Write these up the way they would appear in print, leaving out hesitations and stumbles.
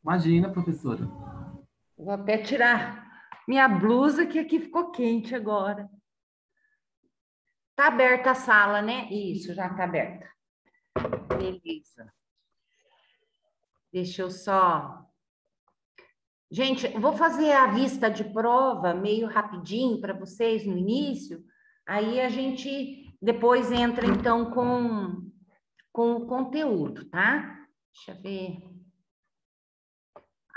Imagina, professora. Vou até tirar minha blusa, que aqui ficou quente agora. Tá aberta a sala, né? Isso, já tá aberta. Beleza. Deixa eu só... Gente, vou fazer a vista de prova meio rapidinho para vocês no início, aí a gente depois entra, então, com o conteúdo, tá? Deixa eu ver...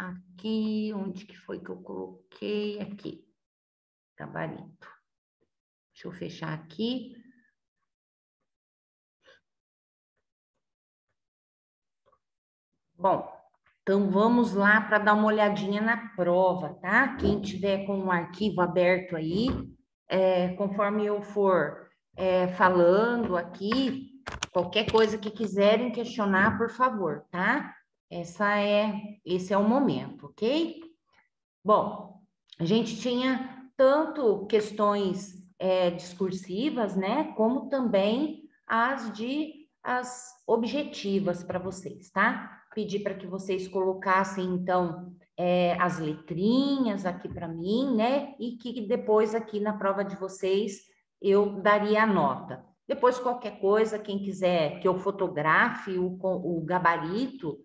Aqui, onde que foi que eu coloquei? Aqui, gabarito. Deixa eu fechar aqui. Bom, então vamos lá para dar uma olhadinha na prova, tá? Quem tiver com o arquivo aberto aí, conforme eu for falando aqui, qualquer coisa que quiserem questionar, por favor, tá? Esse é o momento, ok? Bom, a gente tinha tanto questões discursivas, né, como também as objetivas para vocês, tá? Pedi para que vocês colocassem, então, as letrinhas aqui para mim, né, e que depois aqui na prova de vocês eu daria a nota. Depois, qualquer coisa, quem quiser que eu fotografe o gabarito,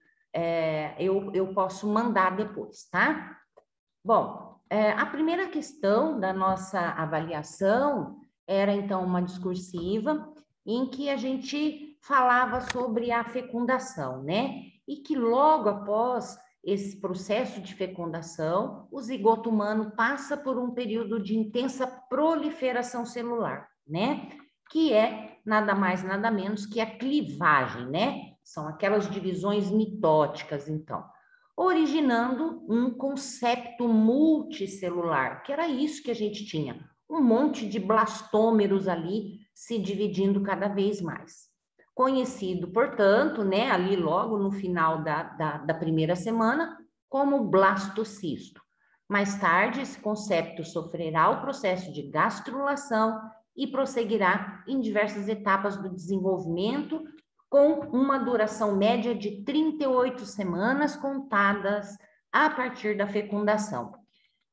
eu posso mandar depois, tá? Bom, a primeira questão da nossa avaliação era, então, uma discursiva em que a gente falava sobre a fecundação, né? E que logo após esse processo de fecundação, o zigoto humano passa por um período de intensa proliferação celular, né? Que é nada mais, nada menos que a clivagem, né? São aquelas divisões mitóticas, então, originando um concepto multicelular, que era isso que a gente tinha, um monte de blastômeros ali se dividindo cada vez mais. Conhecido, portanto, né, ali logo no final da primeira semana, como blastocisto. Mais tarde, esse concepto sofrerá o processo de gastrulação e prosseguirá em diversas etapas do desenvolvimento, com uma duração média de 38 semanas contadas a partir da fecundação.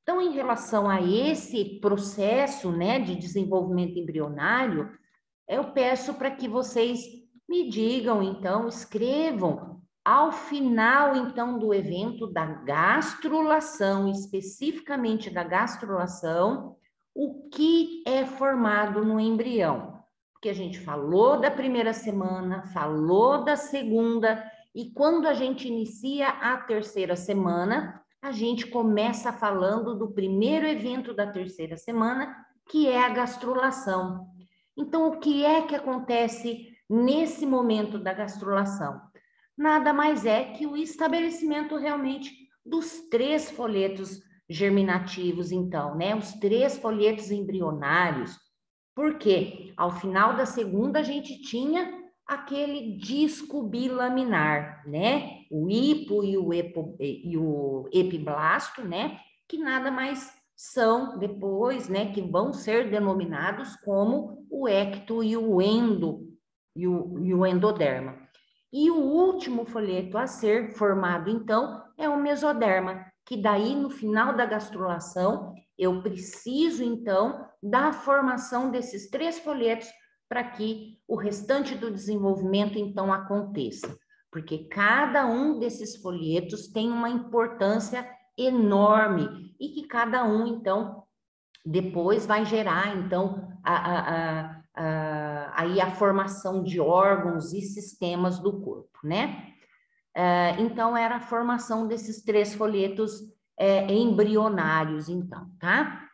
Então, em relação a esse processo, né, de desenvolvimento embrionário, eu peço para que vocês me digam, então, escrevam ao final, então, do evento da gastrulação, especificamente da gastrulação, o que é formado no embrião. Porque a gente falou da primeira semana, falou da segunda, e quando a gente inicia a terceira semana, a gente começa falando do primeiro evento da terceira semana, que é a gastrulação. Então, o que é que acontece nesse momento da gastrulação? Nada mais é que o estabelecimento realmente dos 3 folhetos germinativos, então, né? Os 3 folhetos embrionários. Porque ao final da segunda a gente tinha aquele disco bilaminar, né? O hipo e o epiblasto, né? Que nada mais são depois, né? Que vão ser denominados como o ecto e o endo e o endoderma. E o último folheto a ser formado, então, é o mesoderma, que daí no final da gastrulação eu preciso, então, da formação desses 3 folhetos para que o restante do desenvolvimento, então, aconteça. Porque cada um desses folhetos tem uma importância enorme e que cada um, então, depois vai gerar, então, aí a formação de órgãos e sistemas do corpo, né? Então, era a formação desses 3 folhetos embrionários, então, tá?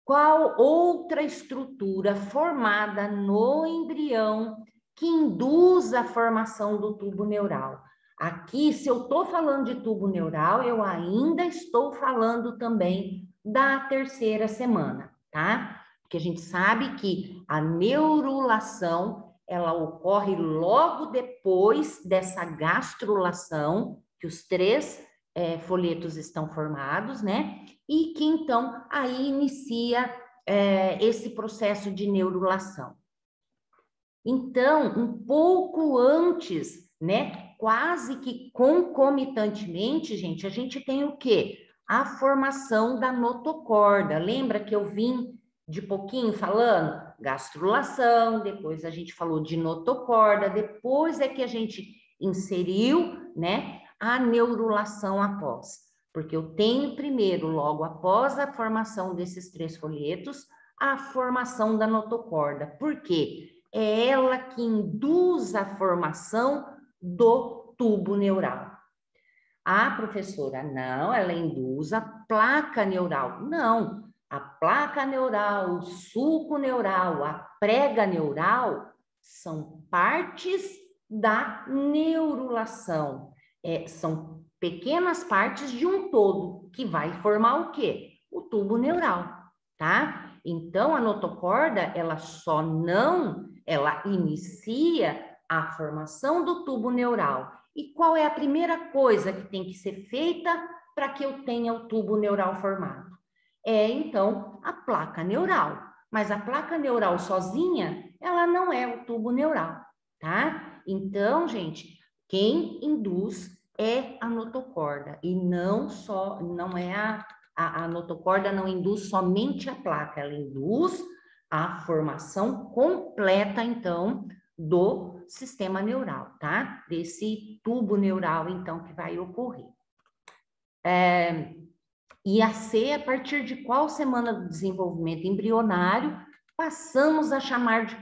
Qual outra estrutura formada no embrião que induz a formação do tubo neural? Aqui, se eu estou falando de tubo neural, eu ainda estou falando também da terceira semana, tá? Porque a gente sabe que a neurulação, ela ocorre logo depois dessa gastrulação, que os 3 folhetos estão formados, né? E que então aí inicia esse processo de neurulação. Então, um pouco antes, né, quase que concomitantemente, gente, a gente tem o quê? A formação da notocorda. Lembra que eu vim de pouquinho falando? Gastrulação, depois a gente falou de notocorda, depois é que a gente inseriu, né, a neurulação após. Porque eu tenho primeiro, logo após a formação desses 3 folhetos, a formação da notocorda. Por quê? É ela que induz a formação do tubo neural. A professora, não, ela induz a placa neural. Não, a placa neural, o sulco neural, a prega neural são partes da neurulação. São pequenas partes de um todo que vai formar o quê? O tubo neural, tá? Então, a notocorda, ela inicia a formação do tubo neural. E qual é a primeira coisa que tem que ser feita para que eu tenha o tubo neural formado? Então, a placa neural. Mas a placa neural sozinha, ela não é o tubo neural, tá? Então, gente, quem induz é a notocorda e não é a notocorda não induz somente a placa, ela induz a formação completa, então, do sistema neural, tá? Desse tubo neural, então, que vai ocorrer. E a C, a partir de qual semana do desenvolvimento embrionário, passamos a chamar de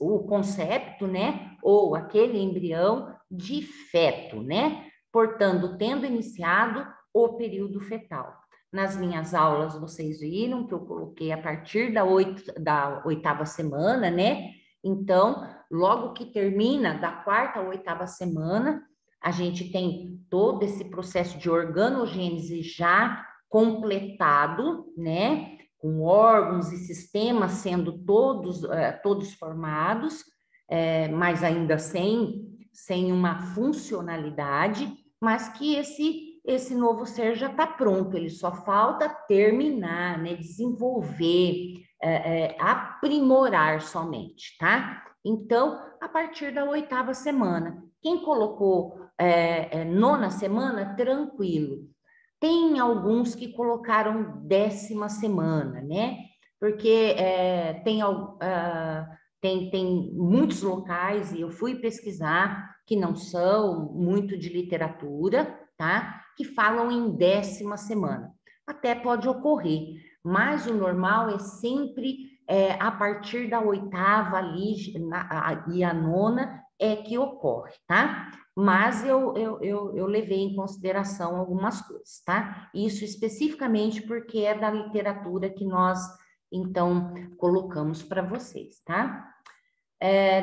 o concepto, né? Ou aquele embrião de feto, né? Portanto, tendo iniciado o período fetal. Nas minhas aulas, vocês viram que eu coloquei a partir da 8ª semana, né? Então, logo que termina da 4ª à 8ª semana, a gente tem todo esse processo de organogênese já completado, né? Com órgãos e sistemas sendo todos formados, mas ainda sem uma funcionalidade, mas que esse novo ser já está pronto, ele só falta terminar, né? Desenvolver, aprimorar somente, tá? Então, a partir da 8ª semana, quem colocou 9ª semana, tranquilo. Tem alguns que colocaram 10ª semana, né? Porque tem muitos locais, e eu fui pesquisar, que não são muito de literatura, tá? Que falam em 10ª semana. Até pode ocorrer, mas o normal é sempre a partir da 8ª ali, e a 9ª é que ocorre, tá? Mas eu levei em consideração algumas coisas, tá? Isso especificamente porque é da literatura que nós, então, colocamos para vocês, tá?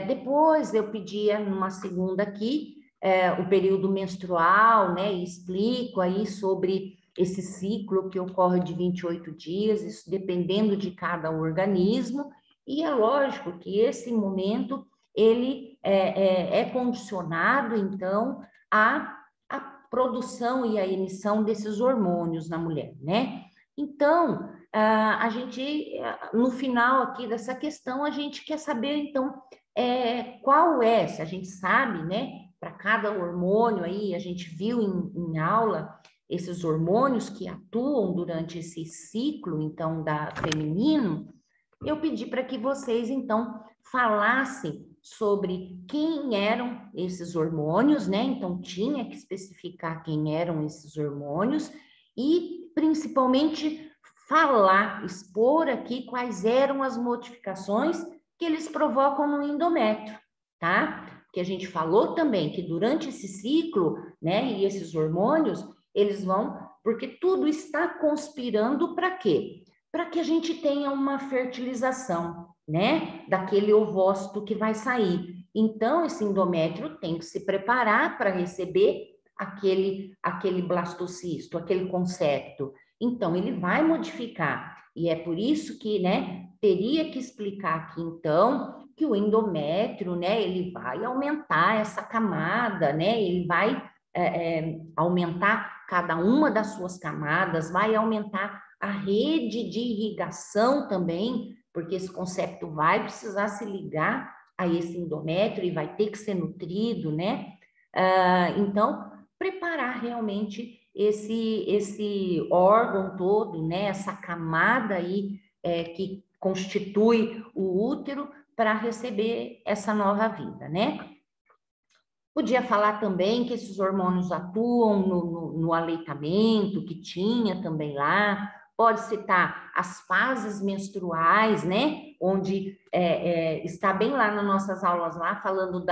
Depois eu pedia numa segunda aqui, o período menstrual, né? E explico aí sobre esse ciclo que ocorre de 28 dias, isso dependendo de cada organismo, e é lógico que esse momento ele é condicionado, então, à produção e à emissão desses hormônios na mulher, né? Então, a gente, no final aqui dessa questão, a gente quer saber, então, qual é, se a gente sabe, né, para cada hormônio aí, a gente viu em aula esses hormônios que atuam durante esse ciclo, então, da feminino, eu pedi para que vocês, então, falassem sobre quem eram esses hormônios, né? Então, tinha que especificar quem eram esses hormônios e, principalmente, falar, expor aqui quais eram as modificações que eles provocam no endométrio, tá? Porque a gente falou também que durante esse ciclo, né, e esses hormônios, eles vão, porque tudo está conspirando para quê? Para que a gente tenha uma fertilização, né, daquele ovócito que vai sair. Então, esse endométrio tem que se preparar para receber aquele blastocisto, aquele concepto. Então, ele vai modificar. E é por isso que, né, teria que explicar aqui, então, que o endométrio, né, ele vai aumentar essa camada, né, ele vai aumentar cada uma das suas camadas, vai aumentar a rede de irrigação também, porque esse concepto vai precisar se ligar a esse endométrio e vai ter que ser nutrido, né? Então, preparar realmente esse órgão todo, né, essa camada aí que constitui o útero para receber essa nova vida, né? Podia falar também que esses hormônios atuam no aleitamento, que tinha também lá. Pode citar as fases menstruais, né? Onde está bem lá nas nossas aulas lá, falando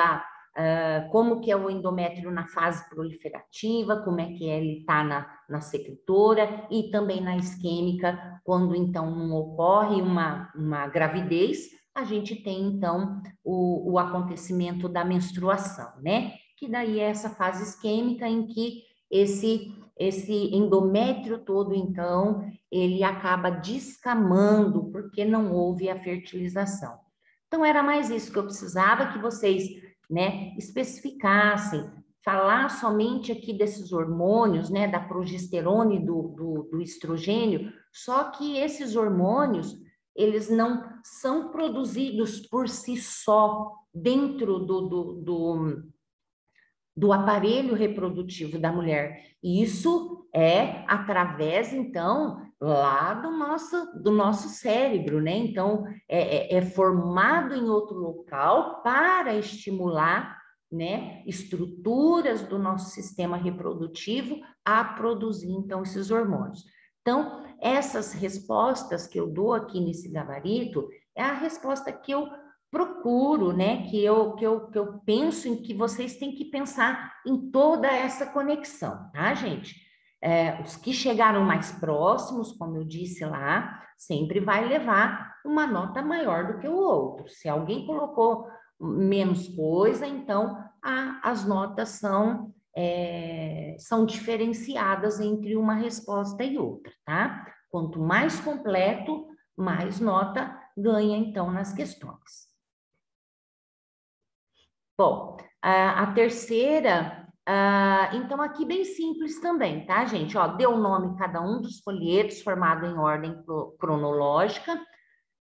como que é o endométrio na fase proliferativa, como é que ele está na secretora e também na isquêmica, quando então não ocorre uma gravidez, a gente tem então o acontecimento da menstruação, né? Que daí é essa fase isquêmica em que esse endométrio todo, então, ele acaba descamando porque não houve a fertilização. Então, era mais isso que eu precisava que vocês, né, especificassem, falar somente aqui desses hormônios, né, da progesterona e do estrogênio, só que esses hormônios, eles não são produzidos por si só dentro do aparelho reprodutivo da mulher. Isso é através, então, lá do nosso cérebro, né? Então, é formado em outro local para estimular, né, estruturas do nosso sistema reprodutivo a produzir, então, esses hormônios. Então, essas respostas que eu dou aqui nesse gabarito é a resposta que eu procuro, né? Que eu penso em que vocês têm que pensar em toda essa conexão, tá, gente? Os que chegaram mais próximos, como eu disse lá, sempre vai levar uma nota maior do que o outro. Se alguém colocou menos coisa, então as notas são diferenciadas entre uma resposta e outra, tá? Quanto mais completo, mais nota ganha, então, nas questões. Bom, a terceira, então aqui bem simples também, tá, gente? Ó, deu o nome cada um dos folhetos formado em ordem cronológica.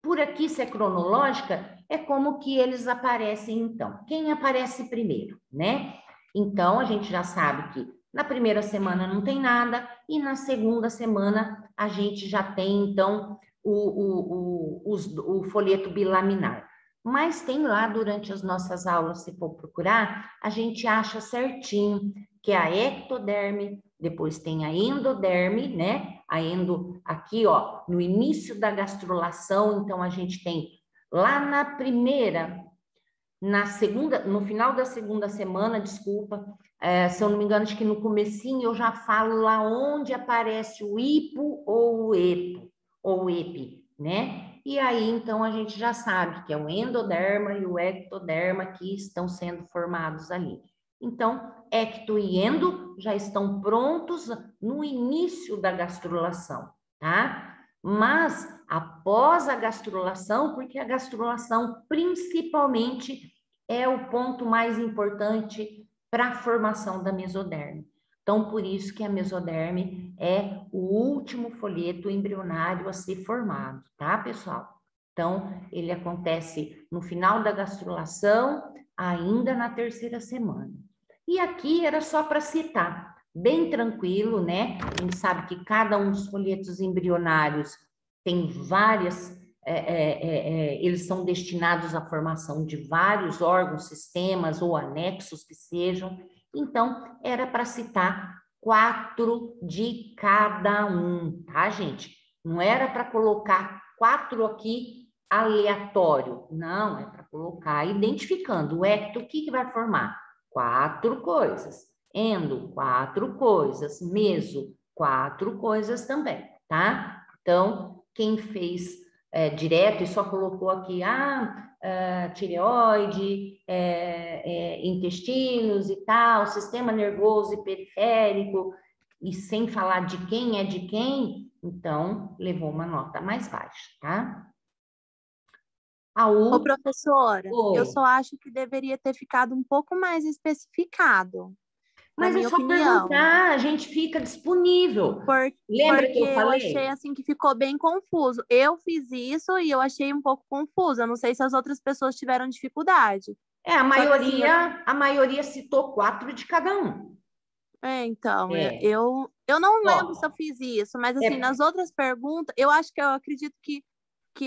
Por aqui, se é cronológica, é como que eles aparecem, então. Quem aparece primeiro, né? Então, a gente já sabe que na primeira semana não tem nada e na segunda semana a gente já tem, então, o folheto bilaminar. Mas tem lá durante as nossas aulas, se for procurar, a gente acha certinho que é a ectoderme, depois tem a endoderme, né? A endo aqui, ó, no início da gastrulação, então a gente tem lá na segunda, no final da segunda semana, desculpa, se eu não me engano, acho que no comecinho eu já falo lá onde aparece o hipo ou o epo, ou o epi, né? E aí, então, a gente já sabe que é o endoderma e o ectoderma que estão sendo formados ali. Então, ecto e endo já estão prontos no início da gastrulação, tá? Mas após a gastrulação, porque a gastrulação principalmente é o ponto mais importante para a formação da mesoderme. Então, por isso que a mesoderme é o último folheto embrionário a ser formado, tá, pessoal? Então, ele acontece no final da gastrulação, ainda na terceira semana. E aqui era só para citar, bem tranquilo, né? A gente sabe que cada um dos folhetos embrionários tem várias, eles são destinados à formação de vários órgãos, sistemas ou anexos que sejam. Então, era para citar 4 de cada um, tá, gente? Não era para colocar 4 aqui aleatório, não, é para colocar identificando o ecto, o que vai formar? 4 coisas. Endo, 4 coisas. Meso, 4 coisas também, tá? Então, quem fez direto e só colocou aqui, tireoide, intestinos e tal, sistema nervoso e periférico, e sem falar de quem é de quem, então, levou uma nota mais baixa, tá? Ô, professora, Oi. eu só acho que deveria ter ficado um pouco mais especificado, na Mas é minha só opinião. perguntar, a gente fica disponível. Lembra que Porque eu eu falei? achei assim que ficou bem confuso. Eu fiz isso e eu achei um pouco confuso. Eu não sei se as outras pessoas tiveram dificuldade. Assim, a maioria citou 4 de cada um. então, É, eu não ó, lembro se eu fiz isso, mas assim, nas é, outras perguntas, eu acho que eu acredito que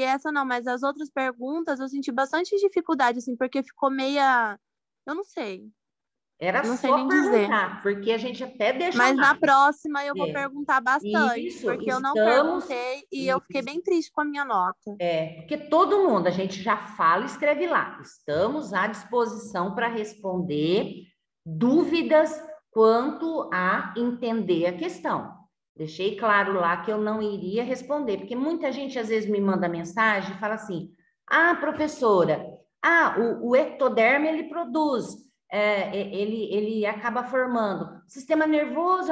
essa não, mas as outras perguntas eu senti bastante dificuldade, assim, porque ficou meia. Eu era não sei só nem dizer. perguntar, porque a gente até deixa Mas na mais. próxima eu vou É, perguntar bastante, isso, porque eu não estamos. perguntei e eu fiquei bem triste com a minha nota. Porque todo mundo, a gente já fala, escreve lá. Estamos à disposição para responder dúvidas quanto a entender a questão. Deixei claro lá que eu não iria responder, porque muita gente às vezes me manda mensagem e fala assim: ah, professora, o ectoderme ele produz, ele acaba formando sistema nervoso,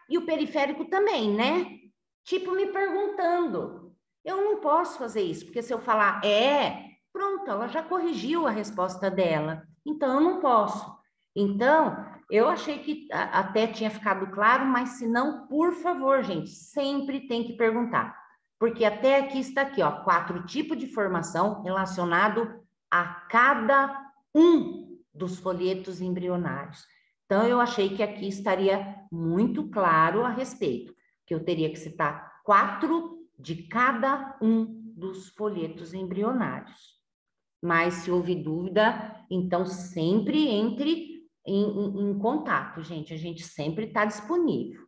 e o periférico também, né? Tipo me perguntando. Eu não posso fazer isso, porque se eu falar pronto, ela já corrigiu a resposta dela. Então, eu não posso. Então, eu achei que até tinha ficado claro, mas se não, por favor, gente, sempre tem que perguntar. Porque até aqui está aqui, ó, 4 tipos de formação relacionado a cada um dos folhetos embrionários. Então, eu achei que aqui estaria muito claro a respeito, que eu teria que citar 4 de cada um dos folhetos embrionários. Mas se houver dúvida, então sempre entre em contato, gente. A gente sempre está disponível.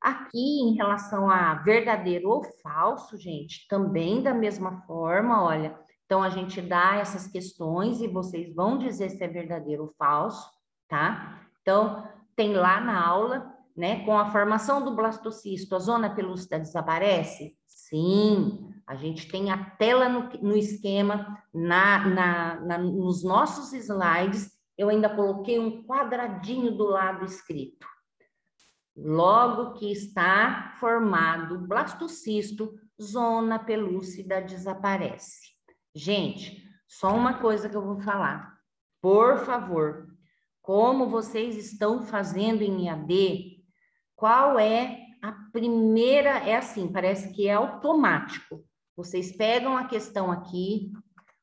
Aqui, em relação a verdadeiro ou falso, gente, também da mesma forma, olha. Então, a gente dá essas questões e vocês vão dizer se é verdadeiro ou falso, tá? Então, tem lá na aula, né? Com a formação do blastocisto, a zona pelúcida desaparece? Sim, a gente tem a tela no esquema, nos nossos slides, eu ainda coloquei um quadradinho do lado escrito. Logo que está formado o blastocisto, zona pelúcida desaparece. Gente, só uma coisa que eu vou falar. Por favor, como vocês estão fazendo em EAD, qual é a primeira? É assim, parece que é automático. Vocês pegam a questão aqui,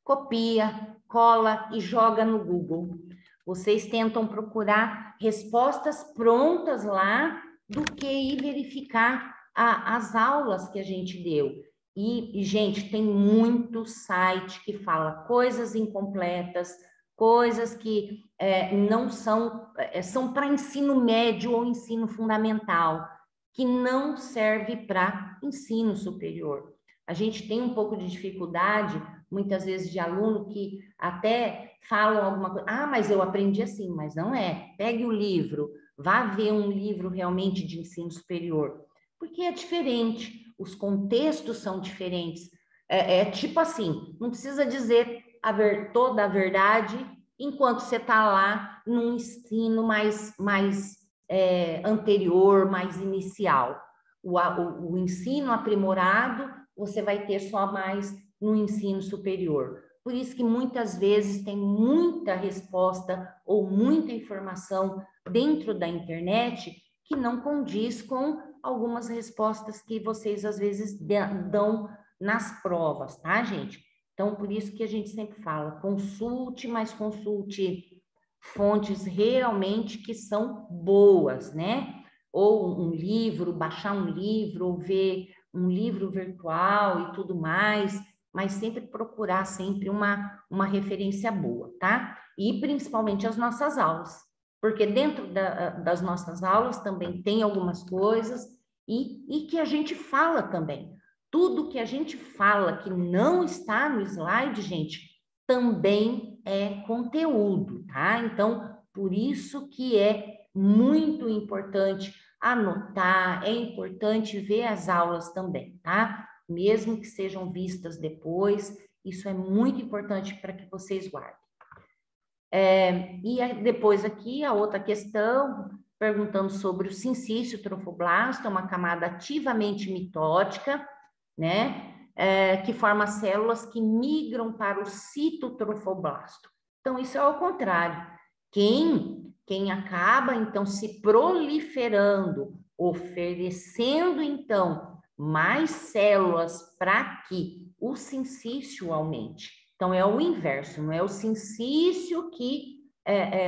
copia, cola e joga no Google. Vocês tentam procurar respostas prontas lá do que ir verificar as aulas que a gente deu. Gente, tem muito site que fala coisas incompletas, coisas que não são para ensino médio ou ensino fundamental, que não serve para ensino superior. A gente tem um pouco de dificuldade, muitas vezes, de aluno que até falam alguma coisa, mas eu aprendi assim, mas não é. Pegue o livro, vá ver um livro realmente de ensino superior, porque é diferente, os contextos são diferentes. Tipo assim, não precisa dizer toda a verdade enquanto você está lá num ensino mais anterior, mais inicial. O ensino aprimorado, você vai ter só mais no ensino superior. Por isso que muitas vezes tem muita resposta ou muita informação dentro da internet que não condiz com algumas respostas que vocês às vezes dão nas provas, tá, gente? Então, por isso que a gente sempre fala, consulte, mas consulte fontes realmente que são boas, né? Ou um livro, baixar um livro, ou ver um livro virtual e tudo mais, mas sempre procurar sempre uma referência boa, tá? E principalmente as nossas aulas, porque dentro das nossas aulas também tem algumas coisas e que a gente fala também. Tudo que a gente fala que não está no slide, gente, também é conteúdo, tá? Então, por isso que é muito importante anotar, é importante ver as aulas também, tá? Mesmo que sejam vistas depois, isso é muito importante para que vocês guardem. Depois aqui a outra questão, perguntando sobre o sincício trofoblasto, uma camada ativamente mitótica, né? Que forma células que migram para o citotrofoblasto. Então, isso é ao contrário. Quem acaba, então, se proliferando, oferecendo, então, mais células para que o sincício aumente. Então, é o inverso, não é o sincício que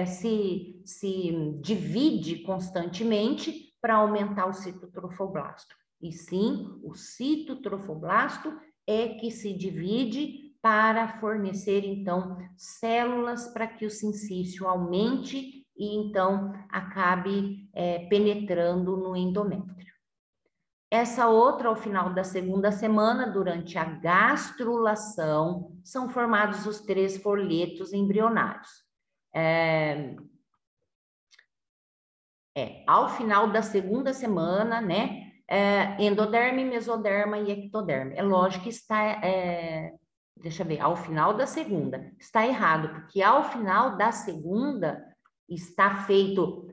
se divide constantemente para aumentar o citotrofoblasto. E sim, o citotrofoblasto é que se divide para fornecer, então, células para que o sincício aumente e, então, acabe penetrando no endométrio. Essa outra, ao final da segunda semana, durante a gastrulação, são formados os 3 folhetos embrionários. Ao final da segunda semana, né? Endoderme, mesoderma e ectoderme. É lógico que está, deixa eu ver, ao final da segunda. Está errado, porque ao final da segunda está feito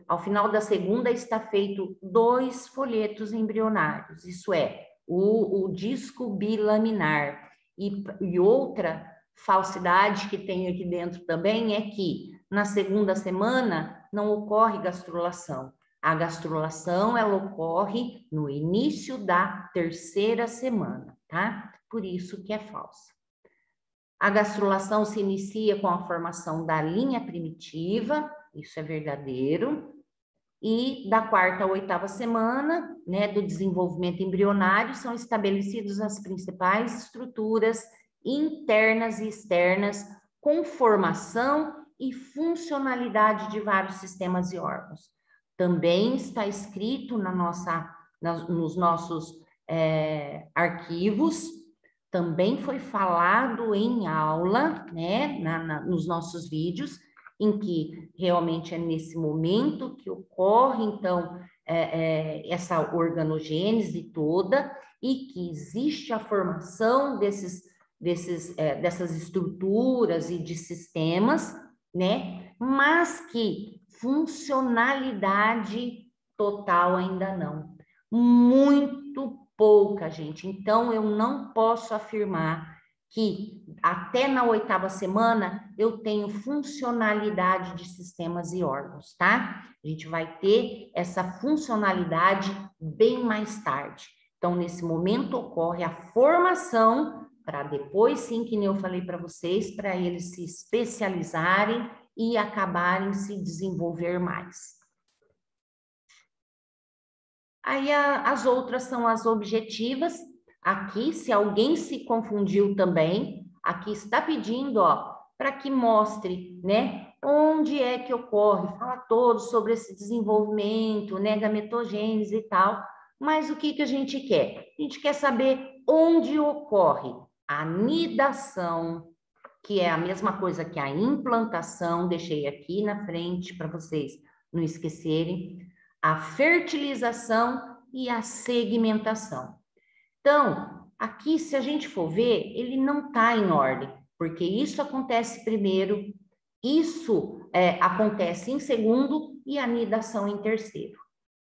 2 folhetos embrionários, isso é, o disco bilaminar. E outra falsidade que tem aqui dentro também é que na segunda semana não ocorre gastrulação. A gastrulação, ela ocorre no início da 3ª semana, tá? Por isso que é falsa. A gastrulação se inicia com a formação da linha primitiva, isso é verdadeiro, e da 4ª à 8ª semana, né, do desenvolvimento embrionário, são estabelecidas as principais estruturas internas e externas, com formação e funcionalidade de vários sistemas e órgãos. Também está escrito nos nossos arquivos, também foi falado em aula, né, nos nossos vídeos, em que realmente é nesse momento que ocorre, então, essa organogênese toda, e que existe a formação dessas estruturas e de sistemas, né? Mas que funcionalidade total ainda não. Muito pouca, gente. Então, eu não posso afirmar que até na 8ª semana eu tenho funcionalidade de sistemas e órgãos, tá? A gente vai ter essa funcionalidade bem mais tarde. Então, nesse momento ocorre a formação para depois, sim, que nem eu falei para vocês, para eles se especializarem e acabarem se desenvolver mais. Aí as outras são as objetivas. Aqui, se alguém se confundiu também, aqui está pedindo, ó, para que mostre, né, onde é que ocorre, fala todo sobre esse desenvolvimento, né, gametogênese e tal, mas o que que a gente quer? A gente quer saber onde ocorre a nidação, que é a mesma coisa que a implantação, deixei aqui na frente para vocês não esquecerem, a fertilização e a segmentação. Então, aqui, se a gente for ver, ele não está em ordem, porque isso acontece primeiro, isso acontece em segundo e a nidação em terceiro.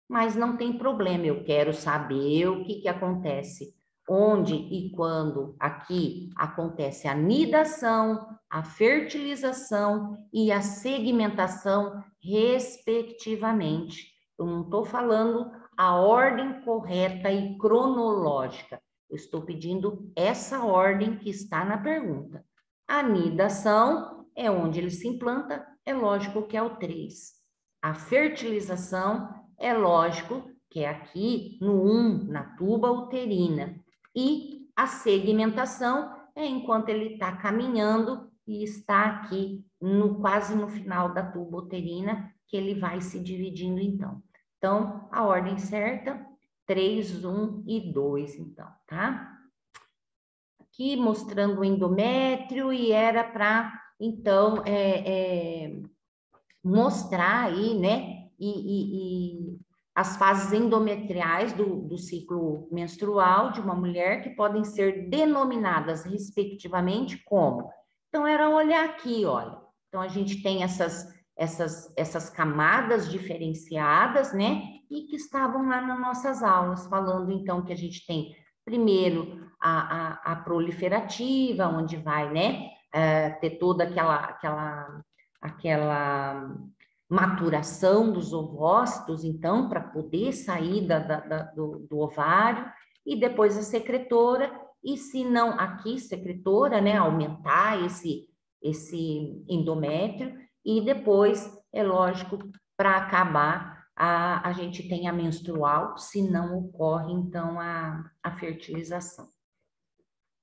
Mas não tem problema, eu quero saber o que acontece, onde e quando aqui acontece a nidação, a fertilização e a segmentação, respectivamente. Eu não estou falando a ordem correta e cronológica. Eu estou pedindo essa ordem que está na pergunta. A nidação é onde ele se implanta, é lógico que é o 3. A fertilização é lógico que é aqui no 1, na tuba uterina. E a segmentação é enquanto ele está caminhando e está aqui quase no final da tuba uterina, que ele vai se dividindo então. Então, a ordem certa, 3, 1 e 2, então, tá? Aqui mostrando o endométrio e era para, então, mostrar aí, né, e as fases endometriais do ciclo menstrual de uma mulher que podem ser denominadas respectivamente como. Então, era olhar aqui, olha. Então, a gente tem essas camadas diferenciadas, né, e que estavam lá nas nossas aulas, falando, então, que a gente tem, primeiro, a proliferativa, onde vai, né, ter toda aquela maturação dos ovócitos, então, para poder sair do ovário, e depois a secretora, e se não, aqui, secretora, né, aumentar esse endométrio, e depois, é lógico, para acabar, a gente tem a menstrual, se não ocorre, então, a fertilização.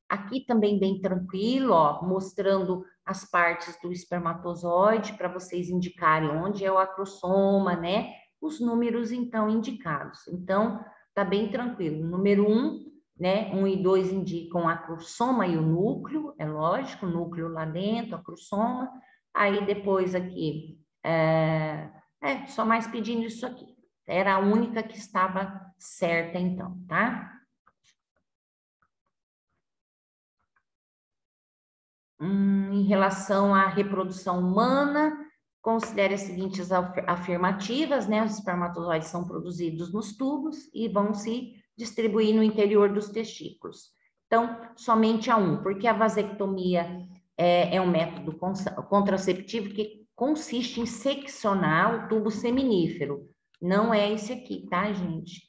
Aqui também bem tranquilo, ó, mostrando as partes do espermatozoide para vocês indicarem onde é o acrossoma, né? Os números, então, indicados. Então, tá bem tranquilo. Número 1, né? 1 e 2 indicam o acrossoma e o núcleo, é lógico, o núcleo lá dentro, acrossoma. Aí, depois aqui, só mais pedindo isso aqui. Era a única que estava certa, então, tá? Em relação à reprodução humana, considere as seguintes afirmativas, né? Os espermatozoides são produzidos nos tubos e vão se distribuir no interior dos testículos. Então, somente a um, porque a vasectomia é um método contraceptivo que consiste em seccionar o tubo seminífero. Não é esse aqui, tá, gente?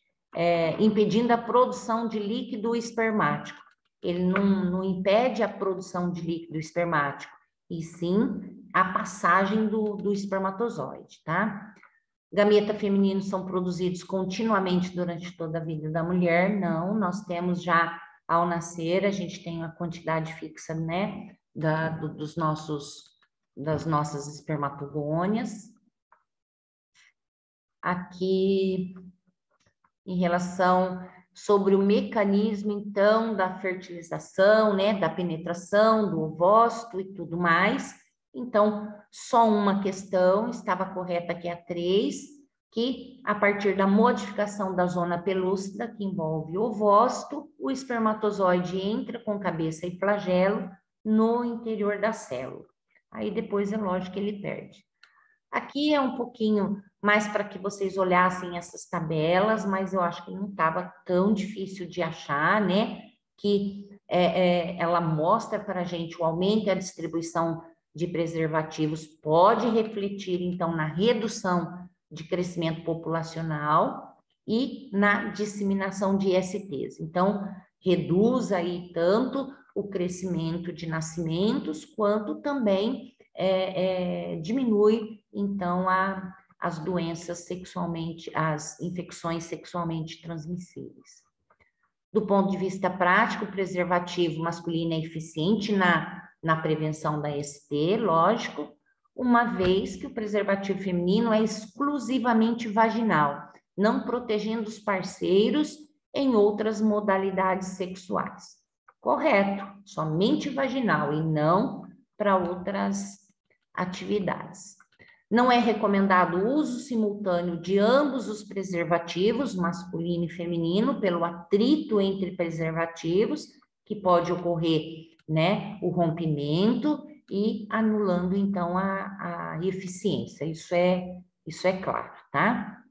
Impedindo a produção de líquido espermático. Ele não impede a produção de líquido espermático, e sim a passagem do espermatozoide, tá? Gameta femininos são produzidos continuamente durante toda a vida da mulher? Não, nós temos já, ao nascer, a gente tem a quantidade fixa, né, das nossas espermatogônias. Aqui, em relação sobre o mecanismo, então, da fertilização, né, da penetração, do ovócito e tudo mais. Então, só uma questão, estava correta aqui a 3, que a partir da modificação da zona pelúcida, que envolve o ovócito, o espermatozoide entra com cabeça e flagelo no interior da célula. Aí depois é lógico que ele perde. Aqui é um pouquinho mais para que vocês olhassem essas tabelas, mas eu acho que não estava tão difícil de achar, né? Que ela mostra para a gente o aumento e a distribuição de preservativos pode refletir, então, na redução de crescimento populacional e na disseminação de ISTs. Então, reduz aí tanto o crescimento de nascimentos, quanto também diminui, então, as doenças sexualmente, as infecções sexualmente transmissíveis. Do ponto de vista prático, o preservativo masculino é eficiente na prevenção da ST, lógico, uma vez que o preservativo feminino é exclusivamente vaginal, não protegendo os parceiros em outras modalidades sexuais. Correto, somente vaginal e não para outras atividades. Não é recomendado o uso simultâneo de ambos os preservativos, masculino e feminino, pelo atrito entre preservativos, que pode ocorrer, né, o rompimento e anulando, então, a eficiência. Isso é claro, tá?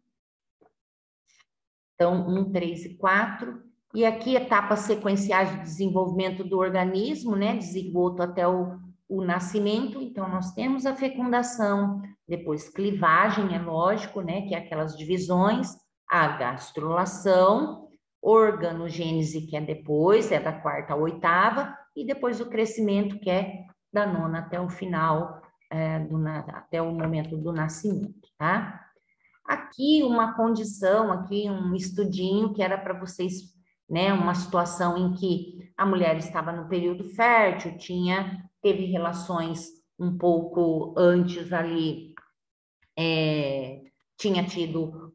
Então, 1, 3 e 4. E aqui, etapas sequenciais de desenvolvimento do organismo, né, de zigoto até o nascimento. Então, nós temos a fecundação, depois clivagem, é lógico, né, que é aquelas divisões, a gastrulação, organogênese, que é depois, é da 4ª à 8ª, e depois o crescimento, que é da 9ª até o final, até o momento do nascimento, tá? Aqui uma condição, aqui um estudinho que era para vocês, né, uma situação em que a mulher estava no período fértil, teve relações um pouco antes ali, tinha tido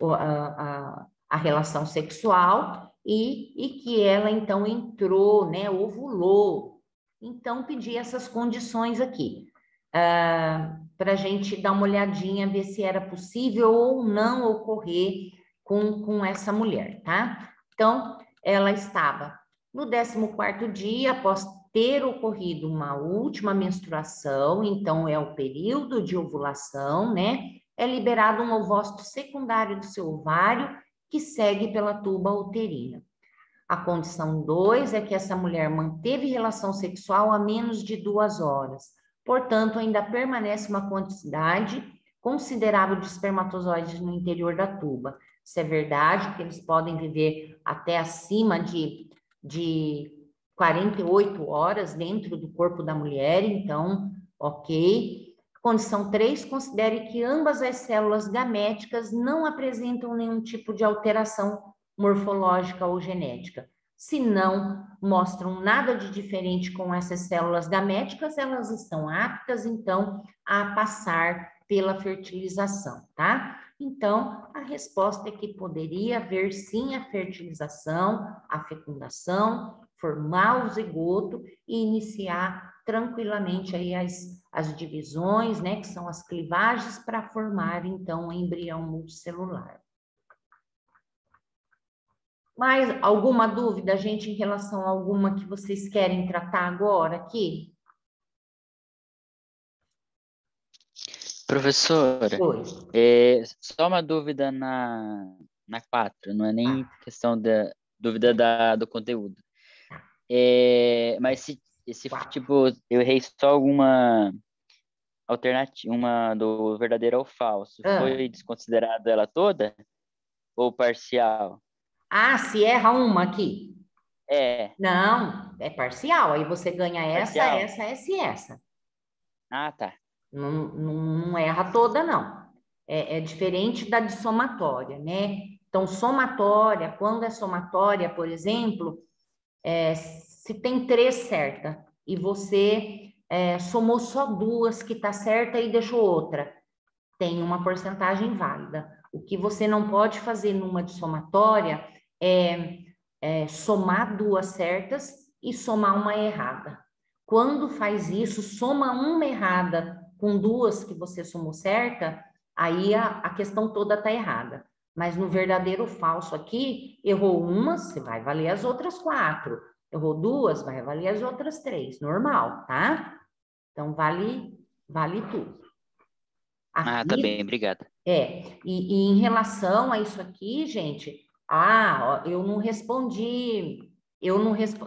a relação sexual e que ela então entrou, né, ovulou. Então, pedi essas condições aqui, para a gente dar uma olhadinha, ver se era possível ou não ocorrer com essa mulher, tá? Então, ela estava no 14º dia, após ter ocorrido uma última menstruação, então é o período de ovulação, né? É liberado um ovócito secundário do seu ovário, que segue pela tuba uterina. A condição 2 é que essa mulher manteve relação sexual a menos de 2 horas. Portanto, ainda permanece uma quantidade considerável de espermatozoides no interior da tuba. Isso é verdade, porque eles podem viver até acima de 48 horas dentro do corpo da mulher, então, ok. Condição 3, considere que ambas as células gaméticas não apresentam nenhum tipo de alteração morfológica ou genética. Se não mostram nada de diferente com essas células gaméticas, elas estão aptas, então, a passar pela fertilização, tá? Então, a resposta é que poderia haver, sim, a fertilização, a fecundação, formar o zigoto e iniciar tranquilamente aí as divisões, né, que são as clivagens para formar, então, o embrião multicelular. Mais alguma dúvida, gente, em relação a alguma que vocês querem tratar agora aqui? Professora, Oi. só uma dúvida na 4, não é nem questão da dúvida do conteúdo. Mas se tipo, eu errei só alguma alternativa, uma do verdadeiro ou falso, foi desconsiderada ela toda ou parcial? Ah, se erra uma aqui. É. Não, é parcial. Aí você ganha essa, Parcial? essa e essa. Ah, tá. Não erra toda, não. É diferente da de somatória, né? Então, somatória, quando é somatória, por exemplo, se tem 3 certas e você somou só 2 que tá certa e deixou outra, tem uma porcentagem válida. O que você não pode fazer numa de somatória é somar 2 certas e somar uma errada. Quando faz isso, soma uma errada com 2 que você somou certa, aí a questão toda está errada. Mas no verdadeiro ou falso aqui, errou uma, você vai valer as outras 4. Errou 2, vai valer as outras 3. Normal, tá? Então, vale tudo. Aqui, tá bem, obrigada. E em relação a isso aqui, gente, ó, eu não respondi,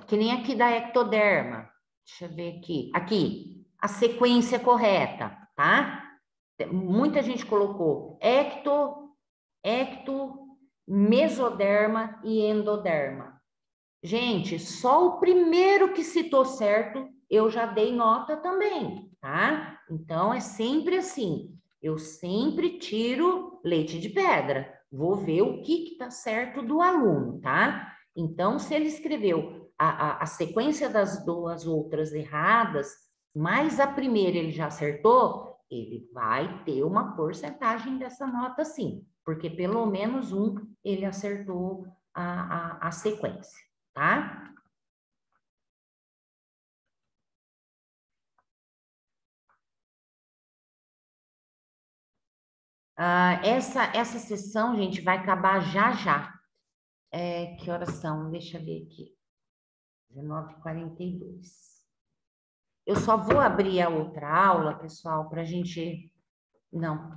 que nem aqui da ectoderma. Deixa eu ver aqui, a sequência correta, tá? Muita gente colocou mesoderma e endoderma. Gente, só o primeiro que citou certo, eu já dei nota também, tá? Então, é sempre assim. Eu sempre tiro leite de pedra. Vou ver o que está certo do aluno, tá? Então, se ele escreveu a sequência das 2 outras erradas, mais a primeira ele já acertou, ele vai ter uma porcentagem dessa nota sim, porque pelo menos um ele acertou a sequência, tá? Essa sessão, gente, vai acabar já já. Que horas são? Deixa eu ver aqui. 19h42. Eu só vou abrir a outra aula, pessoal, para a gente... Não.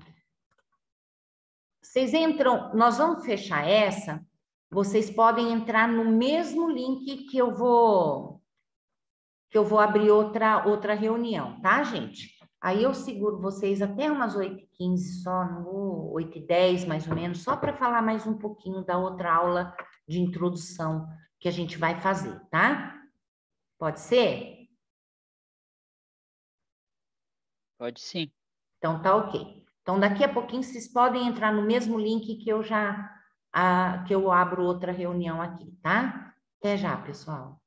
Vocês entram... Nós vamos fechar essa. Vocês podem entrar no mesmo link que eu vou abrir outra reunião, tá, gente? Aí eu seguro vocês até umas 8h15 só, no 8h10 mais ou menos, só para falar mais um pouquinho da outra aula de introdução que a gente vai fazer, tá? Pode ser? Pode sim. Então tá ok. Então daqui a pouquinho vocês podem entrar no mesmo link que eu abro outra reunião aqui, tá? Até já, pessoal.